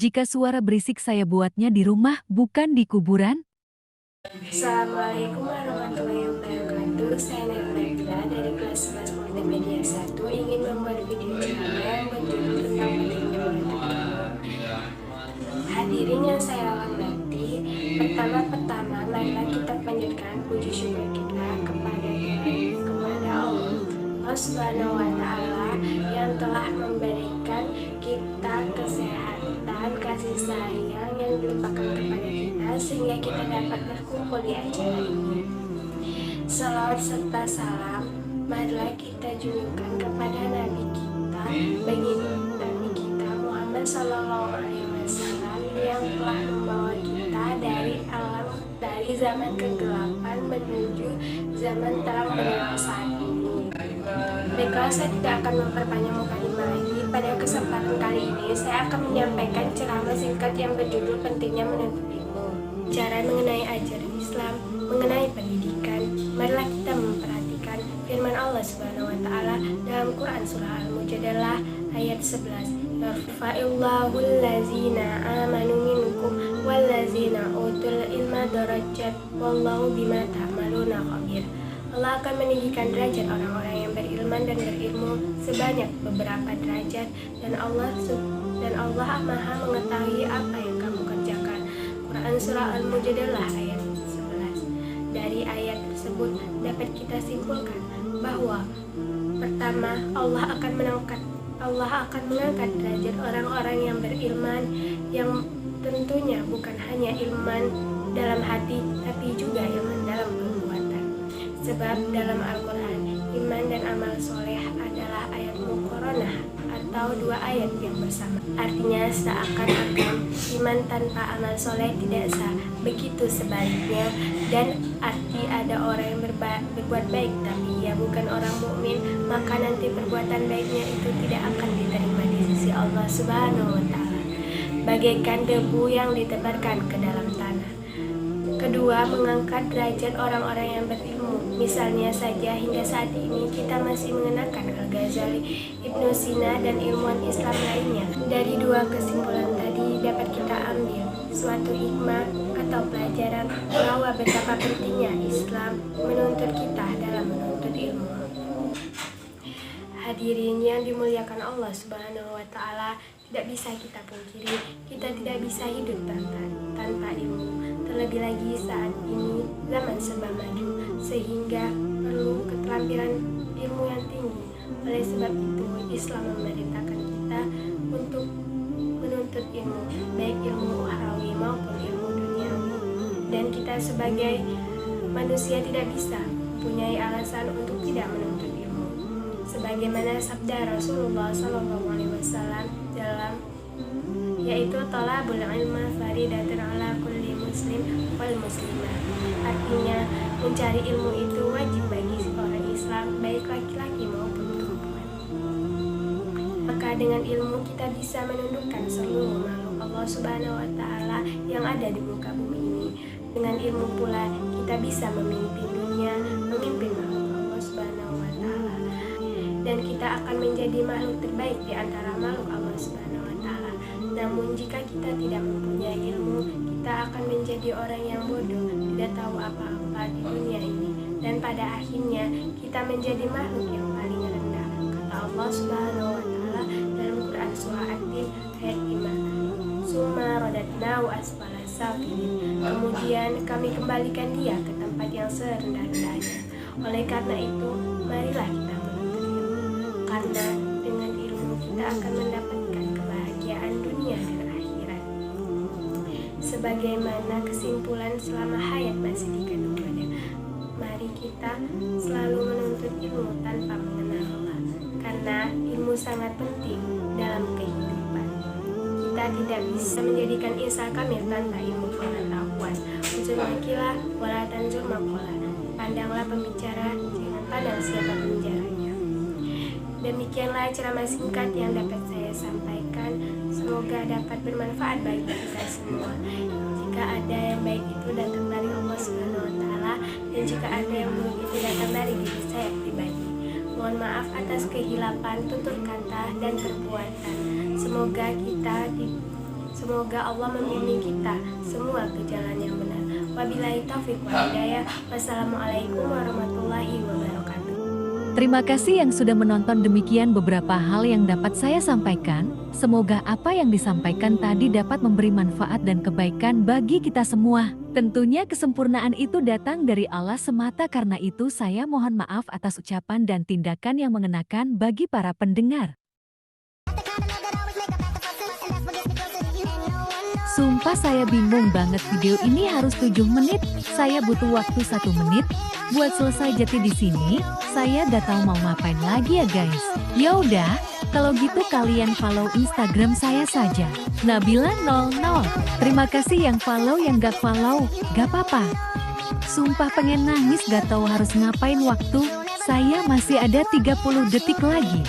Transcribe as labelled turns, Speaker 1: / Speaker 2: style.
Speaker 1: Jika suara berisik saya buatnya di rumah, bukan di kuburan?
Speaker 2: Assalamualaikum warahmatullahi wabarakatuh. Saya Nabila dari kelas 11 Multimedia 1 ingin membuat video ceramah yang berjudul tentang pentingnya menuntut ilmu. Hadirin yang saya hormati, pertama-tama marilah kita panjatkan puji syukur kita kepada Allah Subhanahu wa Ta'ala yang telah memberikan kita kesehatan, kasih sayang yang dilimpahkan kepada kita sehingga kita dapat berkumpul di acara ini. Salawat serta salam marilah kita junjukkan kepada Nabi kita, baginda Nabi kita Muhammad Sallallahu Alaihi Wasallam yang telah membawa kita dari zaman kegelapan menuju zaman terang benderang saat ini. Baiklah, saya tidak akan memperpanjang mukadimah lagi. Pada kesempatan kali ini, saya akan menyampaikan ceramah singkat yang berjudul pentingnya menuntut ilmu. Cara mengenai ajaran Islam, mengenai pendidikan, marilah kita memperhatikan firman Allah Subhanahu wa Ta'ala dalam Quran Surah Al-Mujadalah ayat 11. Yarfa'illahu allazina amanu minkum wallazina utul ilma darajat wallahu bima ta'maluna khabir. Allah akan meninggikan derajat orang-orang yang berilman dan berilmu sebanyak beberapa derajat, dan Allah Maha mengetahui apa yang kamu kerjakan. Quran Surah Al-Mujadalah ayat 11. Dari ayat tersebut dapat kita simpulkan bahwa pertama, Allah akan mengangkat derajat orang-orang yang berilman, yang tentunya bukan hanya ilman dalam hati tapi juga ilman dalam perbuatan. Sebab dalam Al-Quran, iman dan amal soleh adalah ayat muqaranah atau dua ayat yang bersama. Artinya seakan-akan iman tanpa amal soleh tidak sah. Begitu sebaliknya, dan arti ada orang yang berbuat baik tapi ia bukan orang mukmin, maka nanti perbuatan baiknya itu tidak akan diterima di sisi Allah Subhanahu wa Ta'ala, bagaikan debu yang ditebarkan ke dalam tanah. Kedua, mengangkat derajat orang-orang yang berilmu. Misalnya saja hingga saat ini kita masih mengenakan Al-Ghazali, Ibnu Sina, dan ilmuwan Islam lainnya. Dari dua kesimpulan tadi dapat kita ambil suatu hikmah atau pelajaran bahwa betapa pentingnya Islam menuntut kita dalam menuntut ilmu. Hadirin yang dimuliakan Allah Subhanahu wa Ta'ala, tidak bisa kita pungkiri, kita tidak bisa hidup tanpa ilmu. Terlebih lagi saat ini zaman serba maju, sehingga perlu keterampilan ilmu yang tinggi. Oleh sebab itu, Islam memerintahkan kita untuk menuntut ilmu, baik ilmu ukhrawi maupun ilmu duniawi. Dan kita sebagai manusia tidak bisa mempunyai alasan untuk tidak menuntut ilmu. Sebagaimana sabda Rasulullah SAW dalam, yaitu thalabul ilmi faridatun ala kulli muslim wal muslimah. Artinya, mencari ilmu itu wajib bagi seorang Islam, baik laki-laki maupun perempuan. Maka dengan ilmu kita bisa menundukkan seluruh makhluk Allah Subhanahu wa Ta'ala yang ada di muka bumi ini. Dengan ilmu pula kita bisa memimpin dunia, memimpin makhluk Allah Subhanahu wa Ta'ala. Dan kita akan menjadi makhluk terbaik di antara makhluk Allah Subhanahu wa Ta'ala. Namun jika kita tidak mempunyai ilmu, kita akan menjadi orang yang bodoh, tidak tahu apa-apa di dunia ini, dan pada akhirnya kita menjadi makhluk yang paling rendah. Kata Allah Subhanahu wa Ta'ala dalam Quran Surah At-Tin ayat 5. Summa radatnahu asfala safilin. Kemudian kami kembalikan dia ke tempat yang serendah-rendahnya. Oleh karena itu, marilah kita menuntut ilmu, karena dengan ilmu kita akan mendapatkan kebahagiaan dunia dan akhirat. Sebagaimana kesimpulan selama hayat masih dikandung pada, mari kita selalu menuntut ilmu tanpa mengenal Allah, karena ilmu sangat penting dalam kehidupan. Kita tidak bisa menjadikan insan kamil tanpa ilmu pengetahuan. Unsur makilah wala tanzur makola. Pandanglah pembicara, jangan pandang siapa pembicaranya. Demikianlah ceramah singkat yang dapat saya sampaikan. Semoga dapat bermanfaat bagi kita semua. Jika ada yang baik itu datang dari Allah Subhanahu wa Ta'ala, dan jika ada yang buruk itu datang dari diri saya pribadi. Mohon maaf atas kehilapan tutur kata dan perbuatan. Semoga kita Semoga Allah membimbing kita semua ke jalan yang benar. Wabillahi taufiq wal hidayah. Wassalamualaikum warahmatullahi wabarakatuh.
Speaker 1: Terima kasih yang sudah menonton. Demikian beberapa hal yang dapat saya sampaikan. Semoga apa yang disampaikan tadi dapat memberi manfaat dan kebaikan bagi kita semua. Tentunya kesempurnaan itu datang dari Allah semata, karena itu saya mohon maaf atas ucapan dan tindakan yang mengenakan bagi para pendengar. Sumpah saya bingung banget, video ini harus 7 menit. Saya butuh waktu 1 menit buat selesai. Jadi di sini saya gak tahu mau ngapain lagi ya guys. Ya udah, kalau gitu kalian follow Instagram saya saja, Nabila00. Terima kasih yang follow, yang gak follow gak apa-apa. Sumpah pengen nangis, gak tahu harus ngapain. Waktu saya masih ada 30 detik lagi.